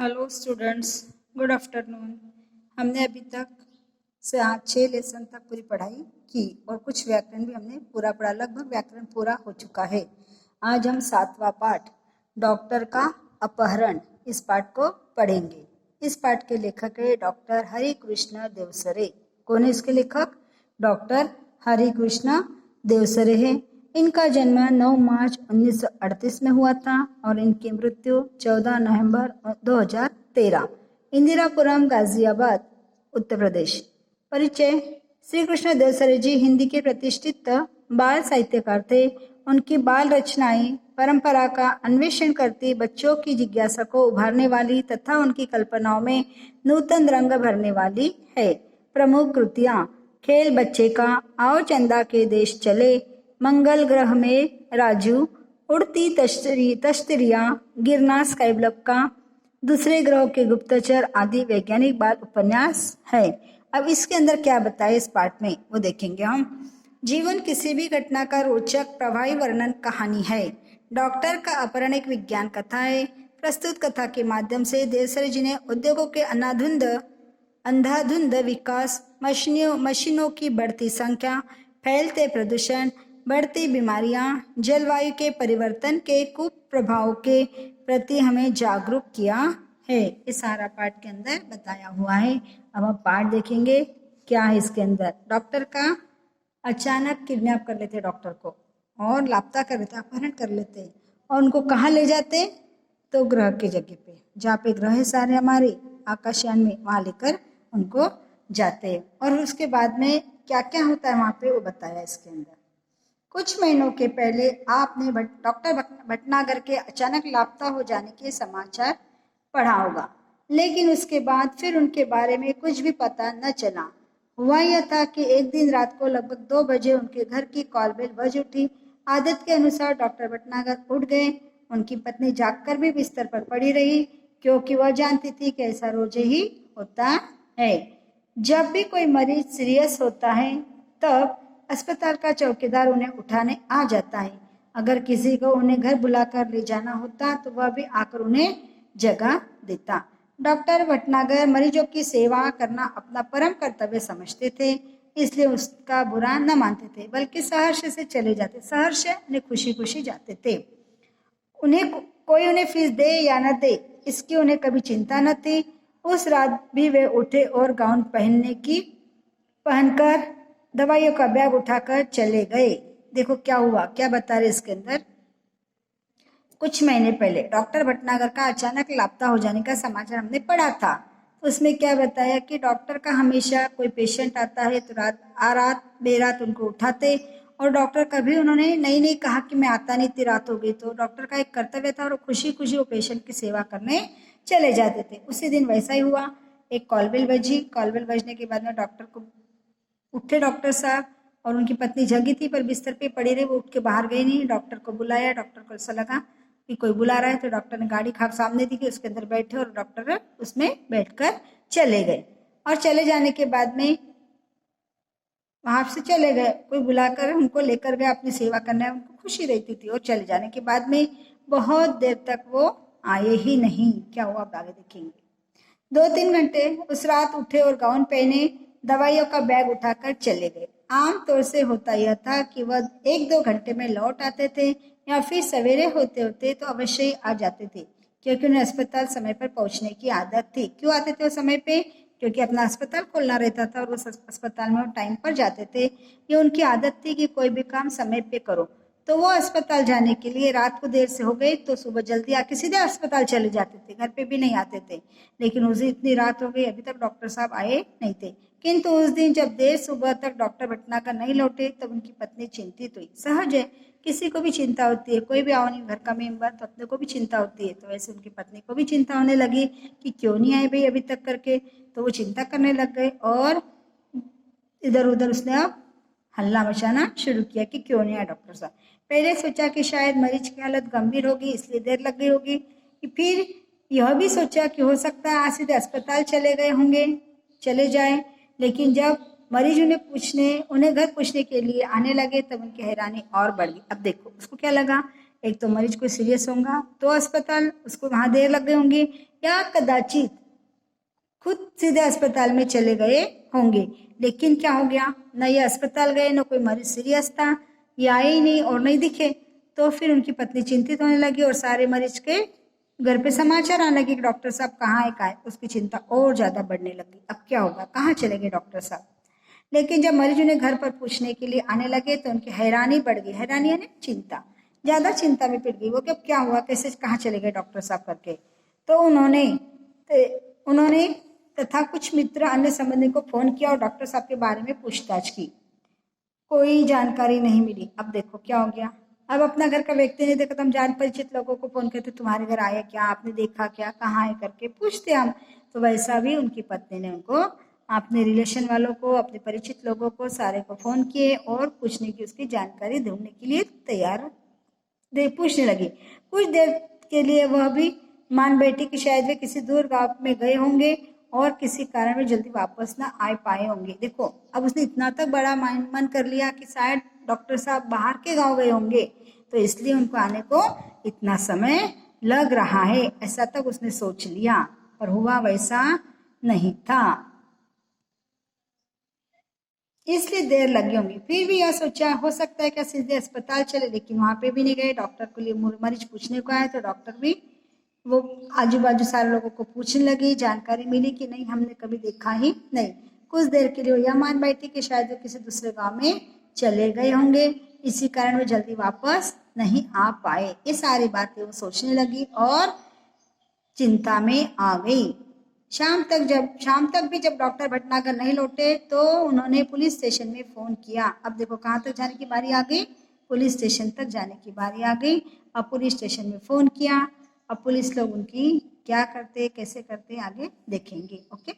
Hello students, good afternoon. हमने अभी तक से आज 6 लेसन तक पूरी पढ़ाई की और कुछ व्याकरण भी हमने पूरा पढ़ा। लगभग व्याकरण पूरा हो चुका है। आज हम 7वां पाठ डॉक्टर का अपहरण इस पाठ को पढ़ेंगे। इस पाठ के लेखक है डॉक्टर हरि कृष्ण देवसरे। कौन है इसके लेखक? डॉक्टर हरि कृष्ण देवसरे है। इनका जन्म 9 मार्च 1938 में हुआ था और इनकी मृत्यु 14 नवंबर 2013, इंदिरापुरम, गाजियाबाद, उत्तर प्रदेश। परिचय: श्री कृष्ण देवसरे जी हिंदी के प्रतिष्ठित बाल साहित्यकार थे। उनकी बाल रचनाएं परंपरा का अन्वेषण करती, बच्चों की जिज्ञासा को उभारने वाली तथा उनकी कल्पनाओं में नूतन रंग भरने वाली है। प्रमुख कृतियां: खेल बच्चे का, आओ चंदा के देश चले, मंगल ग्रह में राजू, उड़ती तश्तरियां, गिरना स्काईब्लब का, दूसरे ग्रह के गुप्तचर आदि वैज्ञानिक बाल उपन्यास है। अब इसके अंदर क्या बताया इस पाठ में वो देखेंगे हम। जीवन किसी भी घटना का रोचक प्रभावी वर्णन कहानी है। डॉक्टर का अपहरण एक विज्ञान कथा है। प्रस्तुत कथा के माध्यम से देवसरे जी ने उद्योगों के अंधाधुंध विकास, मशीनों की बढ़ती संख्या, फैलते प्रदूषण, बढ़ती बीमारियां, जलवायु के परिवर्तन के कुप्रभावों के प्रति हमें जागरूक किया है। ये सारा पाठ के अंदर बताया हुआ है। अब हम पाठ देखेंगे क्या है इसके अंदर। डॉक्टर का अचानक किडनैप कर लेते डॉक्टर को और लापता कर लेते, अपहरण कर लेते और उनको कहाँ ले जाते? तो ग्रह की जगह पे, जहाँ पे ग्रह है सारे हमारे आकाशयान में, वहाँ लेकर उनको जाते हैं। और उसके बाद में क्या क्या होता है वहाँ पे वो बताया इसके अंदर। कुछ महीनों के पहले आपने डॉक्टर भटनागर के अचानक लापता हो जाने के समाचार पढ़ा होगा, लेकिन उसके बाद फिर उनके बारे में कुछ भी पता न चला। हुआ यह था कि एक दिन रात को लगभग 2 बजे उनके घर की कॉल बेल बज उठी। आदत के अनुसार डॉक्टर भटनागर उठ गए। उनकी पत्नी जागकर भी बिस्तर पर पड़ी रही, क्योंकि वह जानती थी कि ऐसा रोज ही होता है। जब भी कोई मरीज सीरियस होता है तब अस्पताल का चौकीदार उन्हें उठाने आ जाता है। अगर किसी को उन्हें घर बुलाकर ले जाना होता तो वह भी आकर उन्हें जगह देता। डॉक्टर भटनागर मरीजों की सेवा करना अपना परम कर्तव्य समझते थे, इसलिए उसका बुरा न मानते थे, बल्कि सहर्ष से चले जाते। सहर्ष उन्हें खुशी खुशी जाते थे। कोई उन्हें फीस दे या न दे, इसकी उन्हें कभी चिंता न थी। उस रात भी वे उठे और गाउन पहनकर दवाइयों का बैग उठाकर चले गए। देखो क्या हुआ, क्या बता रहे इसके अंदर। कुछ महीने पहले डॉक्टर भटनागर का अचानक लापता हो जाने का समाचार हमने पढ़ा था। उसमें क्या बताया कि डॉक्टर का हमेशा कोई पेशेंट आता है तो रात बेरात उनको उठाते, और डॉक्टर कभी उन्होंने नहीं कहा कि मैं आता नहीं, इतनी रात हो गई। तो डॉक्टर का एक कर्तव्य था और खुशी खुशी वो पेशेंट की सेवा करने चले जाते थे। उसी दिन वैसा ही हुआ। एक कॉलबेल बजी। कॉलबेल बजने के बाद में डॉक्टर को उठे डॉक्टर साहब, और उनकी पत्नी जगी थी पर बिस्तर पे पड़ी रही, वो उठ के बाहर गई नहीं। डॉक्टर को बुलाया। डॉक्टर को ऐसा लगा कि कोई बुला रहा है, तो डॉक्टर ने गाड़ी खाक सामने दी कि उसके अंदर बैठे, और डॉक्टर उसमें बैठकर चले गए। और चले जाने के बाद में वहां से चले गए, कोई बुलाकर उनको लेकर गया अपनी सेवा करने, उनको खुशी रहती थी। और चले जाने के बाद में बहुत देर तक वो आए ही नहीं। क्या हुआ आप आगे देखेंगे। 2-3 घंटे उस रात उठे और गाउन पहने दवाइयों का बैग उठाकर चले गए। आमतौर से होता यह था कि वह 1-2 घंटे में लौट आते थे, या फिर सवेरे होते होते तो अवश्य ही आ जाते थे, क्योंकि उन्हें अस्पताल समय पर पहुंचने की आदत थी। क्यों आते थे वो समय पे? क्योंकि अपना अस्पताल खोलना रहता था और उस अस्पताल में वो टाइम पर जाते थे। ये उनकी आदत थी कि कोई भी काम समय पे करो। तो वो अस्पताल जाने के लिए रात को देर से हो गई तो सुबह जल्दी आके सीधे अस्पताल चले जाते थे, घर पे भी नहीं आते थे। लेकिन उस दिन इतनी रात हो गई, अभी तक डॉक्टर साहब आए नहीं थे। किंतु उस दिन जब देर सुबह तक डॉक्टर भटनागर नहीं लौटे तब उनकी पत्नी चिंतित हुई। सहज है, किसी को भी चिंता होती है। कोई भी आओ नहीं घर का मेंबर तो अपने को भी चिंता होती है। तो वैसे उनकी पत्नी को भी चिंता होने लगी कि क्यों नहीं आए भाई अभी तक करके। तो वो चिंता करने लग गए और इधर उधर उसने अब हल्ला मचाना शुरू किया कि क्यों नहीं आया डॉक्टर साहब। पहले सोचा कि शायद मरीज की हालत गंभीर होगी इसलिए देर लग गई होगी। फिर यह भी सोचा कि हो सकता है आज सीधे अस्पताल चले गए होंगे, चले जाए। लेकिन जब मरीज उन्हें घर पूछने के लिए आने लगे तब उनकी हैरानी और बढ़ गई। अब देखो उसको क्या लगा एक तो मरीज कोई सीरियस होगा तो अस्पताल, उसको वहां देर लग गई होंगी, या कदाचित खुद सीधे अस्पताल में चले गए होंगे। लेकिन क्या हो गया, न ये अस्पताल गए, न कोई मरीज सीरियस था, ये आए ही नहीं और नहीं दिखे। तो फिर उनकी पत्नी चिंतित होने लगी और सारे मरीज के घर पे समाचार आने लगे कि डॉक्टर साहब कहाँ है, कहाँ है। उसकी चिंता और ज्यादा बढ़ने लगी, अब क्या होगा, कहाँ चले गए डॉक्टर साहब। लेकिन जब मरीज उन्हें घर पर पूछने के लिए आने लगे तो उनकी हैरानी बढ़ गई। हैरानी यानी चिंता, ज्यादा चिंता में पिट गई वो कि अब क्या हुआ, कैसे कहाँ चले गए डॉक्टर साहब करके। तो उन्होंने तथा कुछ मित्र अन्य संबंधी को फोन किया और डॉक्टर साहब के बारे में पूछताछ की। कोई जानकारी नहीं मिली। अब देखो क्या हो गया, अब अपना घर का व्यक्ति नहीं देखा तो हम जान परिचित लोगों को फोन करते, तुम्हारे घर आया क्या, आपने देखा क्या, कहाँ है करके पूछते हम। तो वैसा भी उनकी पत्नी ने उनको अपने रिलेशन वालों को, अपने परिचित लोगों को सारे को फोन किए और पूछने की, उसकी जानकारी ढूंढने के लिए तैयार पूछने लगी। कुछ देर के लिए वह भी मान बैठी कि शायद वे किसी दूर गांव में गए होंगे और किसी कारण में जल्दी वापस ना आ पाए होंगे। देखो अब उसने इतना तक बड़ा मन कर लिया कि शायद डॉक्टर साहब बाहर के गांव गए होंगे, तो इसलिए उनको आने को इतना समय लग रहा है, ऐसा तक उसने सोच लिया। पर हुआ वैसा नहीं था, इसलिए देर लगी होंगी। फिर भी यह सोचा हो सकता है क्या सीधे अस्पताल चले, लेकिन वहां पे भी नहीं गए। डॉक्टर के लिए मरीज पूछने को आए तो डॉक्टर भी वो आजू बाजू सारे लोगों को पूछने लगी। जानकारी मिली कि नहीं, हमने कभी देखा ही नहीं। कुछ देर के लिए यह मान बैठी कि शायद वो किसी दूसरे गांव में चले गए होंगे, इसी कारण वो जल्दी वापस नहीं आ पाए। ये सारी बातें वो सोचने लगी और चिंता में आ गई। शाम तक भी जब डॉक्टर भटनागर नहीं लौटे तो उन्होंने पुलिस स्टेशन में फोन किया। अब देखो कहाँ तक जाने की बारी आ गई, पुलिस स्टेशन तक जाने की बारी आ गई। अब पुलिस स्टेशन में फोन किया। अब पुलिस लोग उनकी क्या करते, कैसे करते, आगे देखेंगे। ओके।